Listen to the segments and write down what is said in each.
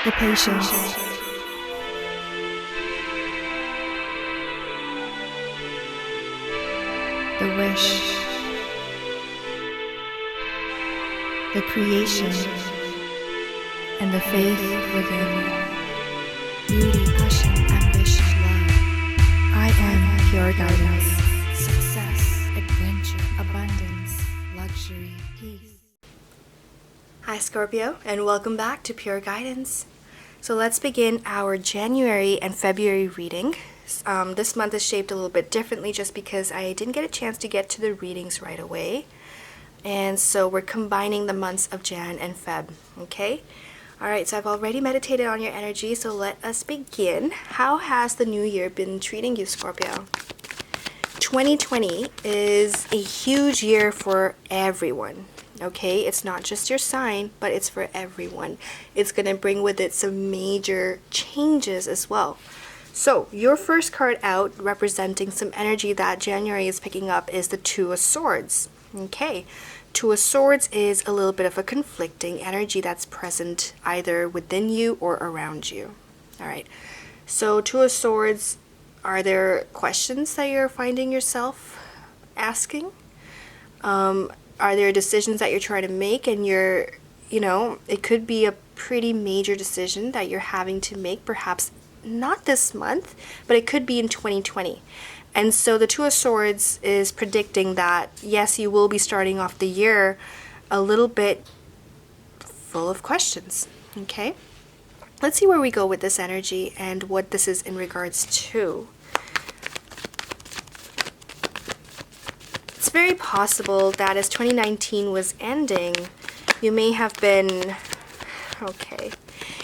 the patience, the wish, the creation, and the faith within. Beauty, passion, ambition, love. I am pure guidance. Success, adventure, abundance, luxury, peace. Hi Scorpio, and welcome back to Pure Guidance. So let's begin our January and February reading. This month is shaped a little bit differently just because I didn't get a chance to get to the readings right away. And so we're combining the months of Jan and Feb, okay? Alright, so I've already meditated on your energy, so let us begin. How has the new year been treating you, Scorpio? 2020 is a huge year for everyone, okay? It's not just your sign, but it's for everyone. It's going to bring with it some major changes as well. So your first card out representing some energy that January is picking up is the Two of Swords. Okay, Two of Swords is a little bit of a conflicting energy that's present either within you or around you. All right, so Two of Swords, are there questions that you're finding yourself asking? Are there decisions that you're trying to make and it could be a pretty major decision that you're having to make, perhaps not this month, but it could be in 2020. And so the Two of Swords is predicting that, yes, you will be starting off the year a little bit full of questions, okay? Let's see where we go with this energy and what this is in regards to. It's very possible that as 2019 was ending, you may have been,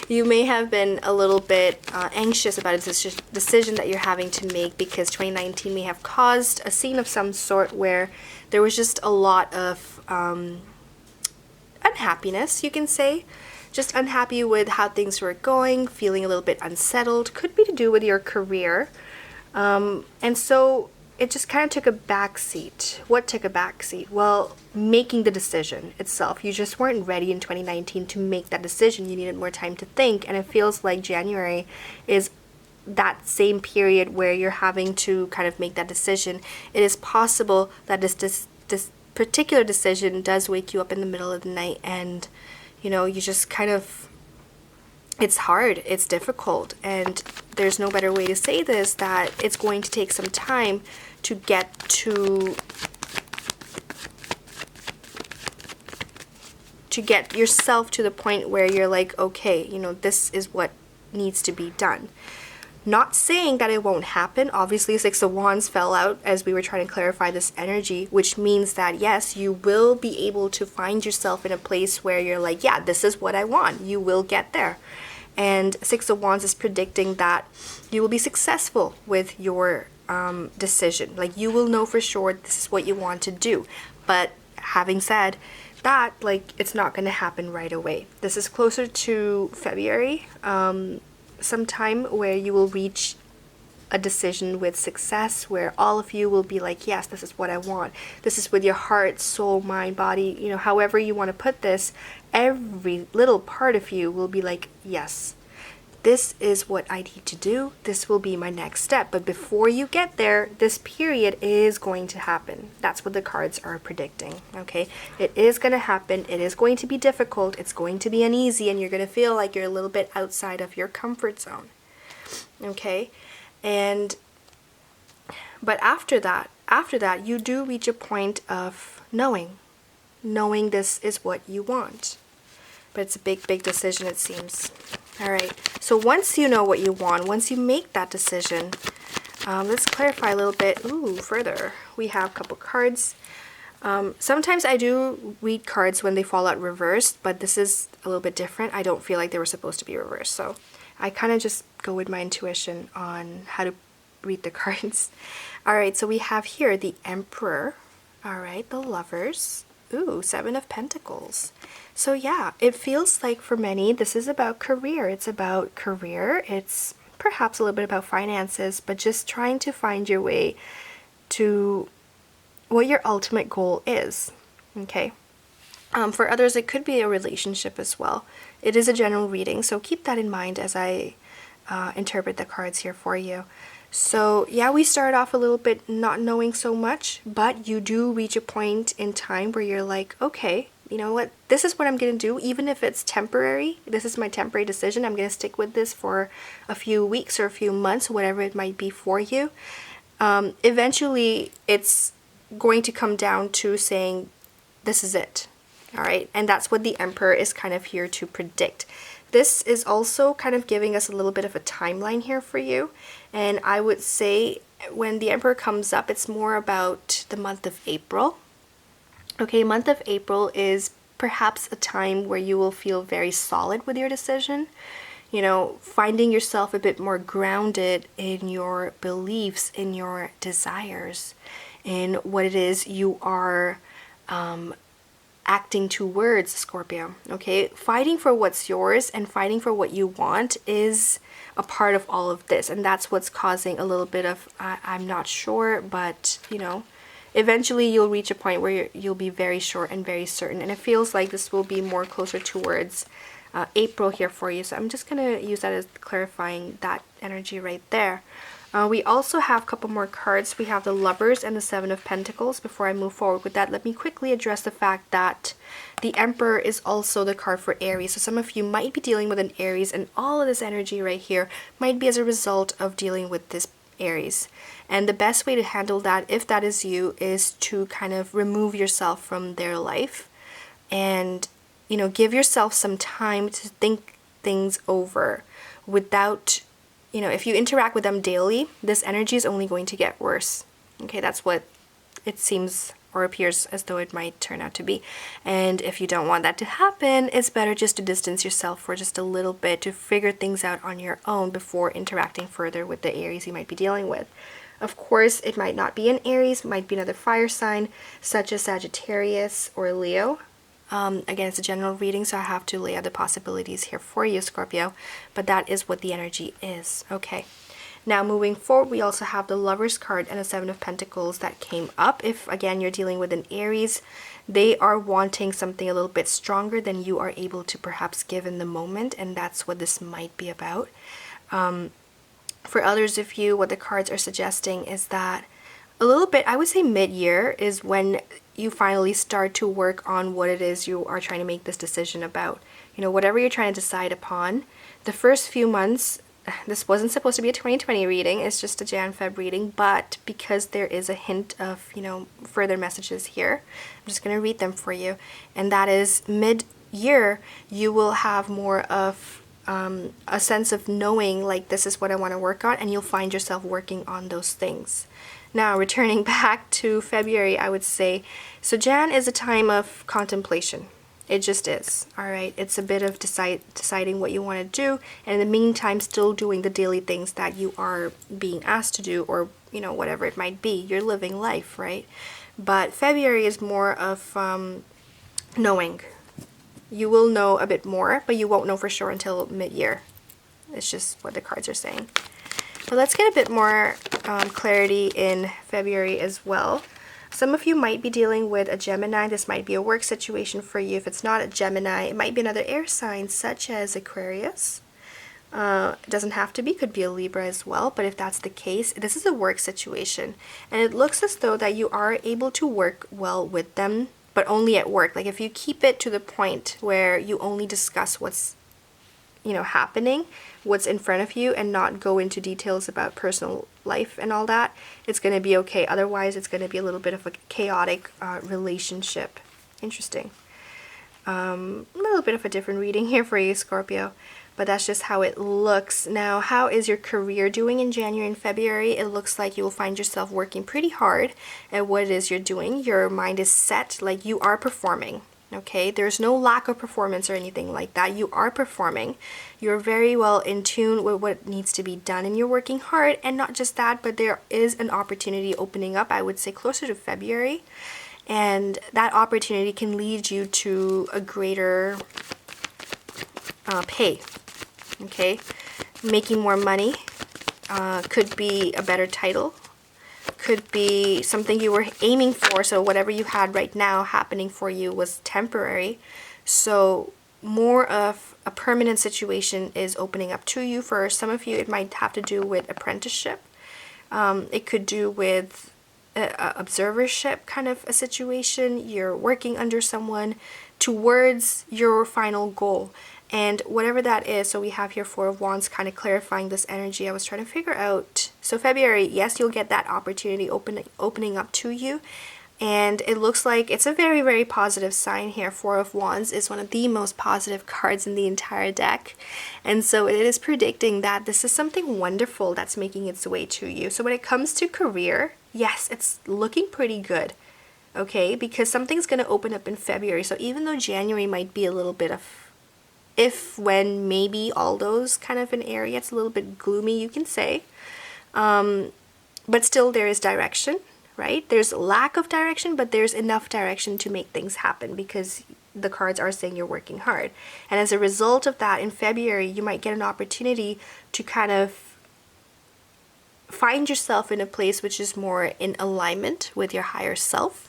you may have been a little bit anxious about a decision that you're having to make because 2019 may have caused a scene of some sort where there was just a lot of unhappiness, you can say. Just unhappy with how things were going, feeling a little bit unsettled. Could be to do with your career. And so it just kind of took a back seat. What took a back seat? Well, making the decision itself. You just weren't ready in 2019 to make that decision. You needed more time to think. And it feels like January is that same period where you're having to kind of make that decision. It is possible that this particular decision does wake you up in the middle of the night and, you just kind of, it's hard, it's difficult, and there's no better way to say this, that it's going to take some time to get yourself to the point where you're like, okay, this is what needs to be done. Not saying that it won't happen. Obviously, Six of Wands fell out as we were trying to clarify this energy, which means that yes, you will be able to find yourself in a place where you're like, yeah, this is what I want. You will get there. And Six of Wands is predicting that you will be successful with your decision. Like, you will know for sure this is what you want to do. But having said that, it's not going to happen right away. This is closer to February, sometime where you will reach a decision with success, where all of you will be like, yes, this is what I want. This is with your heart, soul, mind, body, however you want to put this. Every little part of you will be like, yes, this is what I need to do. This will be my next step. But before you get there, this period is going to happen. That's what the cards are predicting, okay? It is going to happen. It is going to be difficult. It's going to be uneasy, and you're going to feel like you're a little bit outside of your comfort zone, okay? But after that, you do reach a point of knowing this is what you want. But it's a big, big decision, it seems. All right, so once you know what you want, once you make that decision, let's clarify a little bit further. We have a couple cards. Sometimes I do read cards when they fall out reversed, but this is a little bit different. I don't feel like they were supposed to be reversed, so I kind of just go with my intuition on how to read the cards. All right, so we have here the Emperor. All right, the Lovers. Seven of Pentacles. So yeah, it feels like for many, this is about career. It's about career. It's perhaps a little bit about finances, but just trying to find your way to what your ultimate goal is, okay? For others, it could be a relationship as well. It is a general reading, so keep that in mind as I interpret the cards here for you. So yeah, we start off a little bit not knowing so much, but you do reach a point in time where you're like, okay, you know what, this is what I'm going to do, even if it's temporary. This is my temporary decision. I'm going to stick with this for a few weeks or a few months, whatever it might be for you. Eventually, it's going to come down to saying, this is it. All right, and that's what the Emperor is kind of here to predict. This is also kind of giving us a little bit of a timeline here for you. And I would say when the Emperor comes up, it's more about the month of April. Okay, month of April is perhaps a time where you will feel very solid with your decision. You know, finding yourself a bit more grounded in your beliefs, in your desires, in what it is you are acting towards, Scorpio. Okay, fighting for what's yours and fighting for what you want is a part of all of this, and that's what's causing a little bit of I'm not sure, but you know, eventually you'll reach a point where you'll be very sure and very certain, and it feels like this will be more closer towards April here for you. So I'm just gonna use that as clarifying that energy right there. We also have a couple more cards. We have the Lovers and the Seven of Pentacles. Before I move forward with that, let me quickly address the fact that the Emperor is also the card for Aries. So some of you might be dealing with an Aries, and all of this energy right here might be as a result of dealing with this Aries. And the best way to handle that, if that is you, is to kind of remove yourself from their life and, you know, give yourself some time to think things over without, you know, if you interact with them daily, this energy is only going to get worse. Okay, that's what it seems or appears as though it might turn out to be. And if you don't want that to happen, it's better just to distance yourself for just a little bit to figure things out on your own before interacting further with the Aries you might be dealing with. Of course, it might not be an Aries, it might be another fire sign, such as Sagittarius or Leo. Again, it's a general reading, so I have to lay out the possibilities here for you, Scorpio, but that is what the energy is. Okay, now moving forward, we also have the Lovers card and the Seven of Pentacles that came up. If, again, you're dealing with an Aries, they are wanting something a little bit stronger than you are able to perhaps give in the moment, and that's what this might be about. For others of you, what the cards are suggesting is that a little bit, I would say mid-year is when you finally start to work on what it is you are trying to make this decision about. You know, whatever you're trying to decide upon, the first few months, this wasn't supposed to be a 2020 reading, it's just a Jan-Feb reading, but because there is a hint of, you know, further messages here, I'm just going to read them for you. And that is mid-year, you will have more of a sense of knowing, like, this is what I want to work on, and you'll find yourself working on those things. Now, returning back to February, I would say, so Jan is a time of contemplation. It just is, all right? It's a bit of deciding what you want to do, and in the meantime, still doing the daily things that you are being asked to do, or, you know, whatever it might be. You're living life, right? But February is more of knowing. You will know a bit more, but you won't know for sure until mid-year. It's just what the cards are saying. But let's get a bit more clarity in February as well. Some of you might be dealing with a Gemini. This might be a work situation for you. If it's not a Gemini, it might be another air sign such as Aquarius. It doesn't have to be, could be a Libra as well, but if that's the case, this is a work situation. And it looks as though that you are able to work well with them, but only at work. Like, if you keep it to the point where you only discuss what's, you know, happening, what's in front of you, and not go into details about personal life and all that, it's going to be okay. Otherwise, it's going to be a little bit of a chaotic relationship. Interesting. A little bit of a different reading here for you, Scorpio, but that's just how it looks. Now, how is your career doing in January and February? It looks like you will find yourself working pretty hard at what it is you're doing. Your mind is set, like you are performing. Okay, there's no lack of performance or anything like that. You are performing. You're very well in tune with what needs to be done, and you're working hard. And not just that, but there is an opportunity opening up, I would say closer to February. And that opportunity can lead you to a greater pay. Okay, making more money, could be a better title, could be something you were aiming for. So whatever you had right now happening for you was temporary. So more of a permanent situation is opening up to you. For some of you, it might have to do with apprenticeship. It could do with observership kind of a situation. You're working under someone towards your final goal. And whatever that is, so we have here Four of Wands kind of clarifying this energy. I was trying to figure out. So February, yes, you'll get that opportunity opening up to you. And it looks like it's a very, very positive sign here. Four of Wands is one of the most positive cards in the entire deck. And so it is predicting that this is something wonderful that's making its way to you. So when it comes to career, yes, it's looking pretty good. Okay, because something's going to open up in February. So even though January might be a little bit of if, when, maybe, all those kind of an area, it's a little bit gloomy, you can say. But still there is direction, right? There's lack of direction, but there's enough direction to make things happen because the cards are saying you're working hard. And as a result of that, in February, you might get an opportunity to kind of find yourself in a place which is more in alignment with your higher self.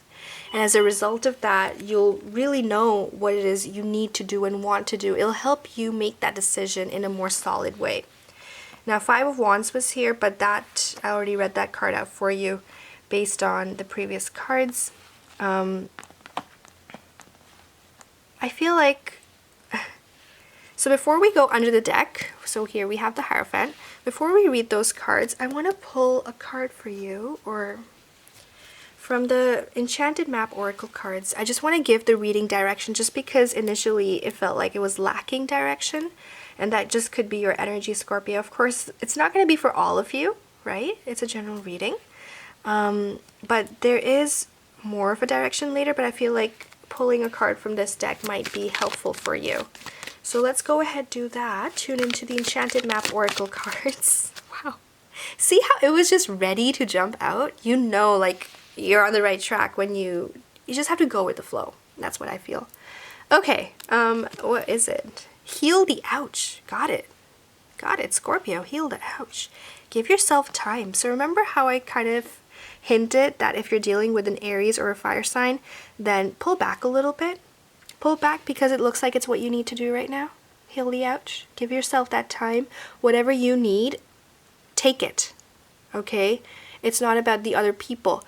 And as a result of that, you'll really know what it is you need to do and want to do. It'll help you make that decision in a more solid way. Now, Five of Wands was here, but that I already read that card out for you based on the previous cards. I feel like... So before we go under the deck, so here we have the Hierophant. Before we read those cards, I want to pull a card for you, or... From the Enchanted Map Oracle cards, I just want to give the reading direction just because initially it felt like it was lacking direction, and that just could be your energy, Scorpio. Of course, it's not going to be for all of you, right? It's a general reading. But there is more of a direction later, but I feel like pulling a card from this deck might be helpful for you. So let's go ahead and do that. Tune into the Enchanted Map Oracle cards. Wow. See how it was just ready to jump out? You know, like... you're on the right track when you just have to go with the flow. That's what I feel. Okay, what is it? Heal the ouch. Got it. Got it, Scorpio. Heal the ouch. Give yourself time. So remember how I kind of hinted that if you're dealing with an Aries or a fire sign, then pull back a little bit. Pull back because it looks like it's what you need to do right now. Heal the ouch. Give yourself that time. Whatever you need, take it. Okay? It's not about the other people.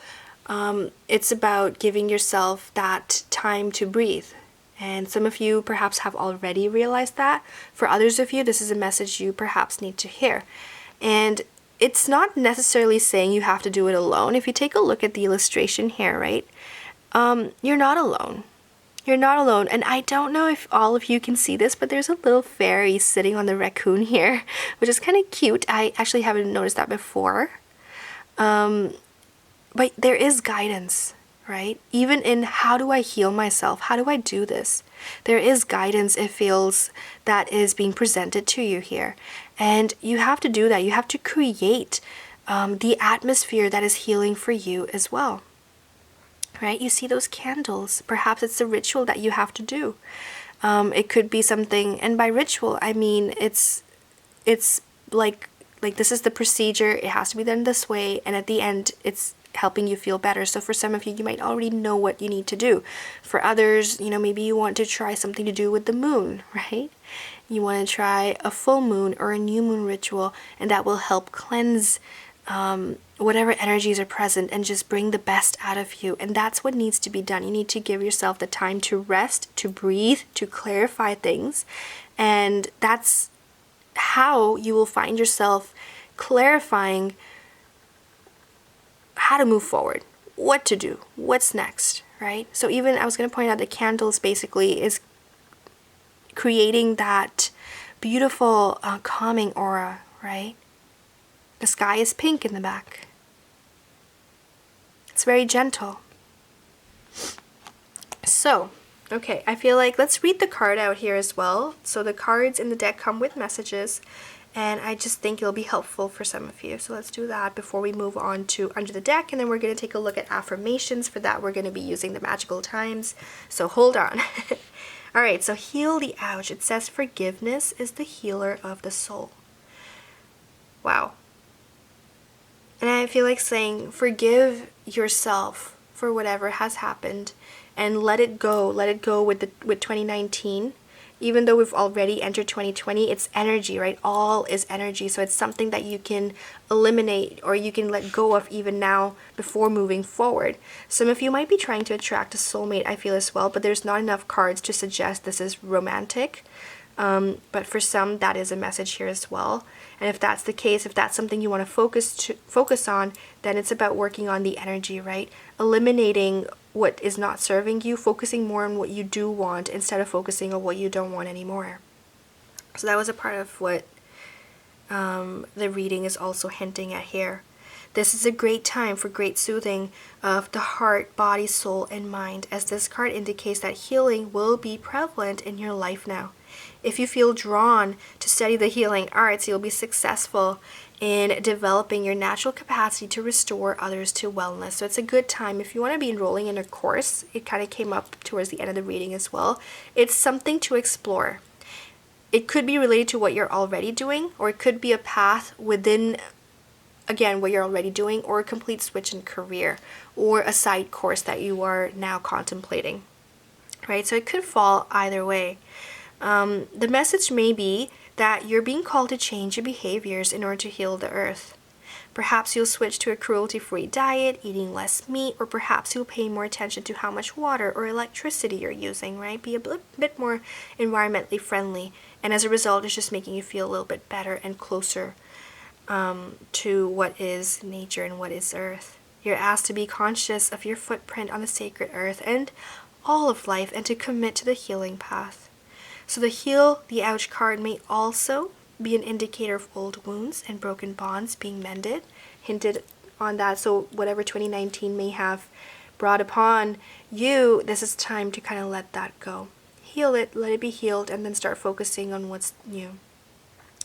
It's about giving yourself that time to breathe. And some of you perhaps have already realized that. For others of you, this is a message you perhaps need to hear. And it's not necessarily saying you have to do it alone. If you take a look at the illustration here, right? You're not alone. You're not alone. And I don't know if all of you can see this, but there's a little fairy sitting on the raccoon here, which is kind of cute. I actually haven't noticed that before. But there is guidance, right? Even in how do I heal myself? How do I do this? There is guidance, it feels, that is being presented to you here. And you have to do that. You have to create the atmosphere that is healing for you as well, right? You see those candles. Perhaps it's a ritual that you have to do. It could be something, and by ritual, I mean it's like this is the procedure. It has to be done this way. And at the end, it's helping you feel better. So for some of you, you might already know what you need to do. For others, you know, maybe you want to try something to do with the moon, right? You want to try a full moon or a new moon ritual, and that will help cleanse whatever energies are present and just bring the best out of you. And that's what needs to be done. You need to give yourself the time to rest, to breathe, to clarify things. And that's how you will find yourself clarifying how to move forward, what to do, what's next, right? So even I was going to point out the candles basically is creating that beautiful calming aura, right? The sky is pink in the back. It's very gentle. So, okay, I feel like let's read the card out here as well. So the cards in the deck come with messages, and I just think it'll be helpful for some of you. So let's do that before we move on to under the deck, and then we're going to take a look at affirmations. For that, we're going to be using the magical times. So hold on. All right, so heal the ouch. It says forgiveness is the healer of the soul. Wow. And I feel like saying, forgive yourself for whatever has happened and let it go. Let it go with 2019. Even though we've already entered 2020, it's energy, right? All is energy. So it's something that you can eliminate or you can let go of even now before moving forward. Some of you might be trying to attract a soulmate, I feel as well, but there's not enough cards to suggest this is romantic. But for some, that is a message here as well. And if that's the case, if that's something you want to focus on, then it's about working on the energy, right? Eliminating what is not serving you, focusing more on what you do want instead of focusing on what you don't want anymore. So that was a part of what the reading is also hinting at here. This is a great time for great soothing of the heart, body, soul, and mind, as this card indicates that healing will be prevalent in your life now. If you feel drawn to study the healing arts, you'll be successful in developing your natural capacity to restore others to wellness. So it's a good time if you want to be enrolling in a course. It kind of came up towards the end of the reading as well. It's something to explore. It could be related to what you're already doing, or it could be a path within, again, what you're already doing, or a complete switch in career, or a side course that you are now contemplating, right? So it could fall either way. The message may be that you're being called to change your behaviors in order to heal the earth. Perhaps you'll switch to a cruelty-free diet, eating less meat, or perhaps you'll pay more attention to how much water or electricity you're using, right? Be a bit more environmentally friendly. And as a result, it's just making you feel a little bit better and closer to what is nature and what is earth. You're asked to be conscious of your footprint on the sacred earth and all of life, and to commit to the healing path. So the Heal the Ouch card may also be an indicator of old wounds and broken bonds being mended, hinted on that. So whatever 2019 may have brought upon you, this is time to kind of let that go. Heal it, let it be healed, and then start focusing on what's new,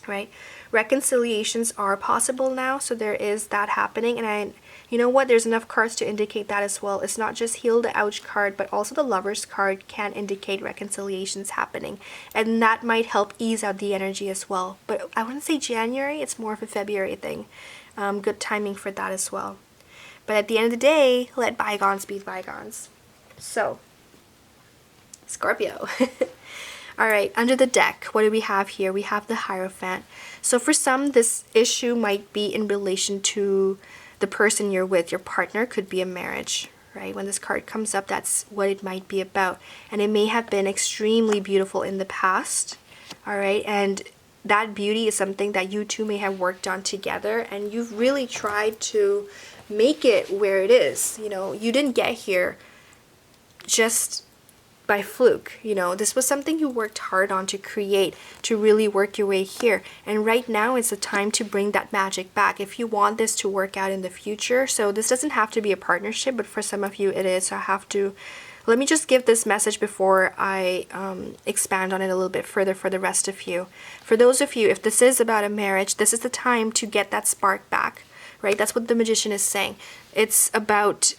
right? Reconciliations are possible now, so there is that happening. And you know what? There's enough cards to indicate that as well. It's not just Heal the Ouch card, but also the Lover's card can indicate reconciliations happening. And that might help ease out the energy as well. But I wouldn't say January, it's more of a February thing. Good timing for that as well. But at the end of the day, let bygones be bygones. So, Scorpio. All right, under the deck, what do we have here? We have the Hierophant. So for some, this issue might be in relation to the person you're with. Your partner could be a marriage, right? When this card comes up, that's what it might be about. And it may have been extremely beautiful in the past, all right? And that beauty is something that you two may have worked on together, and you've really tried to make it where it is. You know, you didn't get here just by fluke. You know, this was something you worked hard on to create, to really work your way here. And right now is the time to bring that magic back if you want this to work out in the future. So this doesn't have to be a partnership, but for some of you it is. So I have to, let me just give this message before I expand on it a little bit further for the rest of you. For those of you, if this is about a marriage, this is the time to get that spark back, right? That's what the Magician is saying. It's about,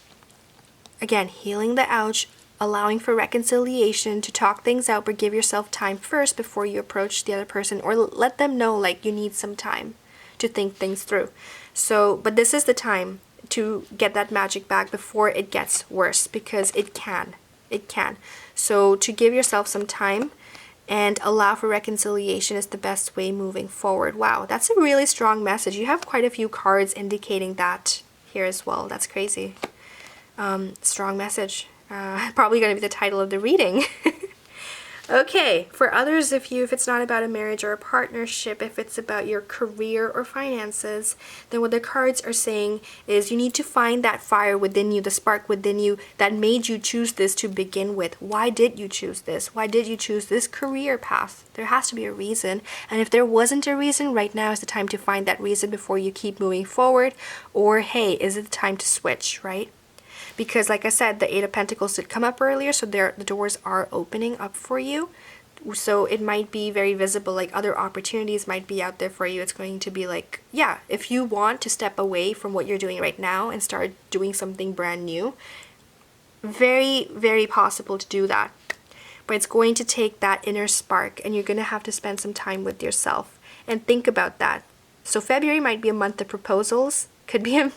again, healing the ouch, allowing for reconciliation, to talk things out, but give yourself time first before you approach the other person, or let them know like you need some time to think things through. So, but this is the time to get that magic back before it gets worse, because it can. So to give yourself some time and allow for reconciliation is the best way moving forward. Wow, that's a really strong message. You have quite a few cards indicating that here as well. That's crazy. Strong message. Probably going to be the title of the reading. Okay, for others of you, if it's not about a marriage or a partnership, if it's about your career or finances, then what the cards are saying is you need to find that fire within you, the spark within you that made you choose this to begin with. Why did you choose this? Why did you choose this career path? There has to be a reason. And if there wasn't a reason, right now is the time to find that reason before you keep moving forward. Or, hey, is it the time to switch, right? Because like I said, the Eight of Pentacles did come up earlier, so the doors are opening up for you. So it might be very visible, like other opportunities might be out there for you. It's going to be like, yeah, if you want to step away from what you're doing right now and start doing something brand new, very, very possible to do that. But it's going to take that inner spark, and you're going to have to spend some time with yourself and think about that. So February might be a month of proposals. Could be a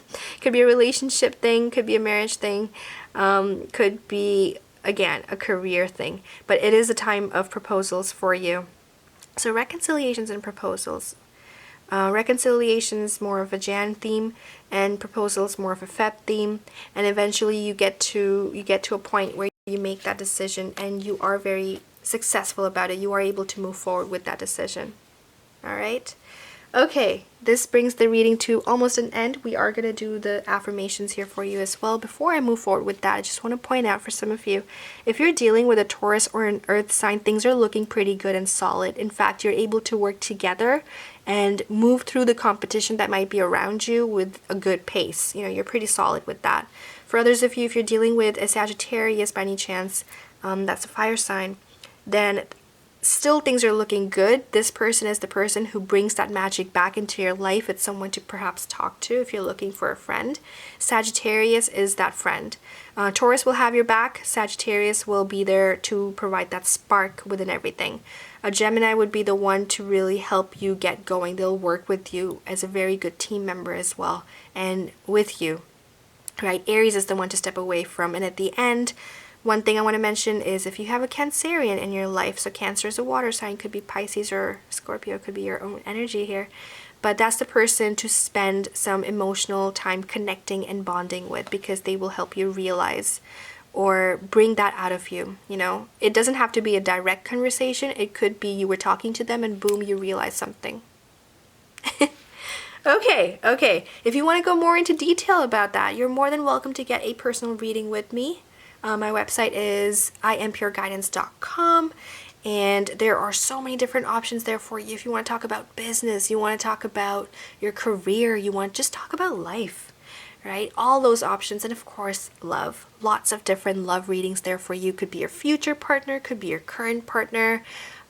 relationship thing, could be a marriage thing, could be, again, a career thing. But it is a time of proposals for you. So reconciliations and proposals. Reconciliations more of a Jan theme, and proposals more of a Feb theme. And eventually you get to a point where you make that decision and you are very successful about it. You are able to move forward with that decision. All right. Okay, this brings the reading to almost an end. We are going to do the affirmations here for you as well. Before I move forward with that, I just want to point out for some of you, if you're dealing with a Taurus or an Earth sign, things are looking pretty good and solid. In fact, you're able to work together and move through the competition that might be around you with a good pace. You know, you're pretty solid with that. For others of you, if you're dealing with a Sagittarius by any chance, that's a fire sign, then still things are looking good. This person is the person who brings that magic back into your life. It's someone to perhaps talk to if you're looking for a friend. Sagittarius is that friend. Taurus will have your back. Sagittarius will be there to provide that spark within everything. A Gemini would be the one to really help you get going. They'll work with you as a very good team member as well, and with you, right? Aries is the one to step away from. And at the end, one thing I want to mention is if you have a Cancerian in your life, so Cancer is a water sign, could be Pisces or Scorpio, could be your own energy here, but that's the person to spend some emotional time connecting and bonding with, because they will help you realize or bring that out of you. You know, it doesn't have to be a direct conversation. It could be you were talking to them and boom, you realize something. Okay. If you want to go more into detail about that, you're more than welcome to get a personal reading with me. My website is impureguidance.com, and there are so many different options there for you. If you want to talk about business, you want to talk about your career, you want to just talk about life, right? All those options, and of course, love. Lots of different love readings there for you. Could be your future partner, could be your current partner,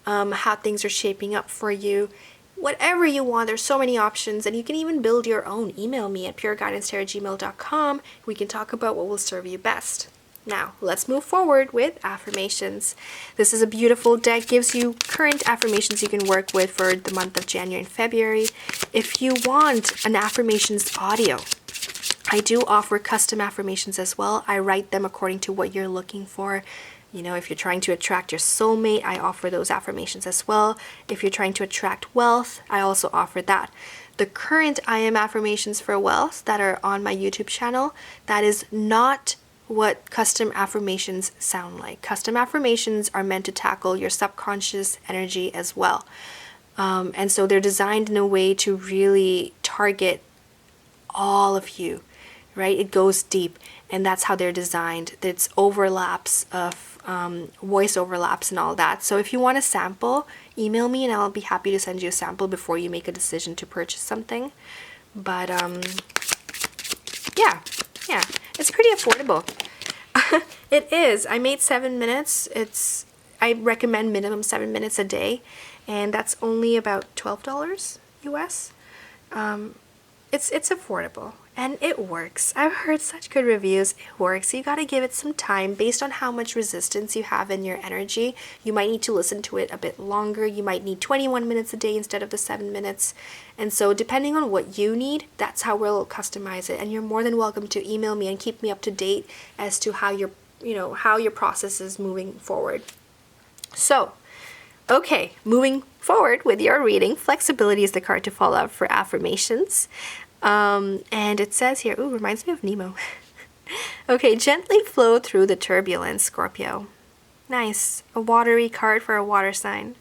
how things are shaping up for you. Whatever you want, there's so many options, and you can even build your own. Email me at pureguidancetarot@gmail.com. We can talk about what will serve you best. Now, let's move forward with affirmations. This is a beautiful deck, gives you current affirmations you can work with for the month of January and February. If you want an affirmations audio, I do offer custom affirmations as well. I write them according to what you're looking for. You know, if you're trying to attract your soulmate, I offer those affirmations as well. If you're trying to attract wealth, I also offer that. The current I am affirmations for wealth that are on my YouTube channel, that is not what custom affirmations sound like. Custom affirmations are meant to tackle your subconscious energy as well. And so they're designed in a way to really target all of you, right? It goes deep, and that's how they're designed. It's overlaps of voice overlaps and all that. So if you want a sample, email me and I'll be happy to send you a sample before you make a decision to purchase something. But yeah, it's pretty affordable. It is. I made 7 minutes. I recommend minimum 7 minutes a day, and that's only about $12 US. It's affordable, and it works. I've heard such good reviews. It works. You got to give it some time based on how much resistance you have in your energy. You might need to listen to it a bit longer. You might need 21 minutes a day instead of the 7 minutes. And so depending on what you need, that's how we'll customize it. And you're more than welcome to email me and keep me up to date as to how your process is moving forward. So, okay, moving forward with your reading, flexibility is the card to follow up for affirmations. And it says here, ooh, reminds me of Nemo. Okay, gently flow through the turbulence, Scorpio. Nice. A watery card for a water sign.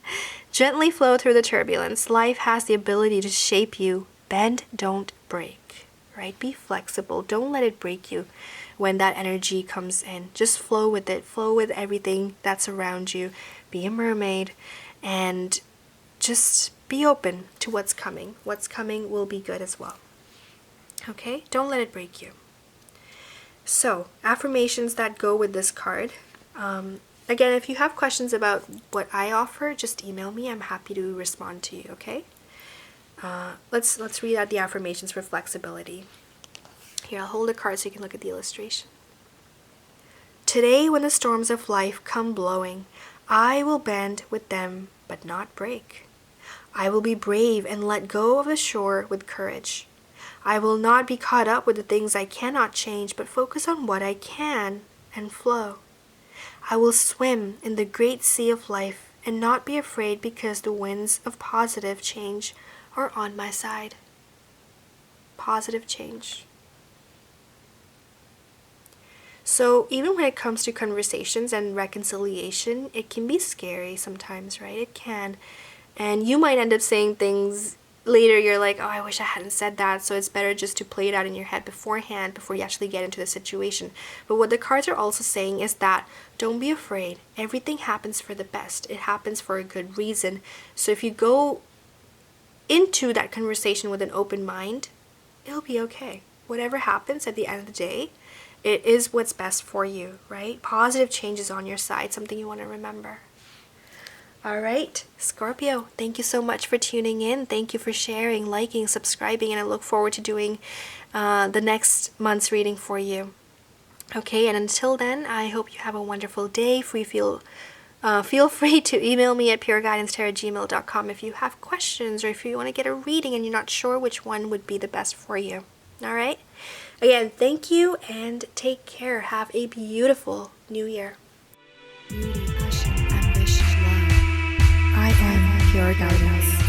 Gently flow through the turbulence. Life has the ability to shape you. Bend, don't break. Right? Be flexible. Don't let it break you when that energy comes in. Just flow with it. Flow with everything that's around you. Be a mermaid and just be open to what's coming. What's coming will be good as well. Okay? Don't let it break you. So, affirmations that go with this card. Again, if you have questions about what I offer, just email me. I'm happy to respond to you, okay? Let's read out the affirmations for flexibility. Here, I'll hold the card so you can look at the illustration. Today, when the storms of life come blowing, I will bend with them, but not break. I will be brave and let go of the shore with courage. I will not be caught up with the things I cannot change, but focus on what I can and flow. I will swim in the great sea of life and not be afraid because the winds of positive change are on my side. Positive change. So even when it comes to conversations and reconciliation, it can be scary sometimes, right? It can. And you might end up saying things later, you're like, oh, I wish I hadn't said that. So it's better just to play it out in your head beforehand before you actually get into the situation. But what the cards are also saying is that don't be afraid. Everything happens for the best. It happens for a good reason. So if you go into that conversation with an open mind, it'll be okay. Whatever happens at the end of the day, it is what's best for you, right? Positive change is on your side, something you want to remember. All right, Scorpio, thank you so much for tuning in. Thank you for sharing, liking, subscribing, and I look forward to doing the next month's reading for you. Okay, and until then, I hope you have a wonderful day. Feel free to email me at pureguidancetarot@gmail.com if you have questions or if you want to get a reading and you're not sure which one would be the best for you. All right? Again, thank you and take care. Have a beautiful new year. Beauty, passion, ambition, love. I am pure guidance.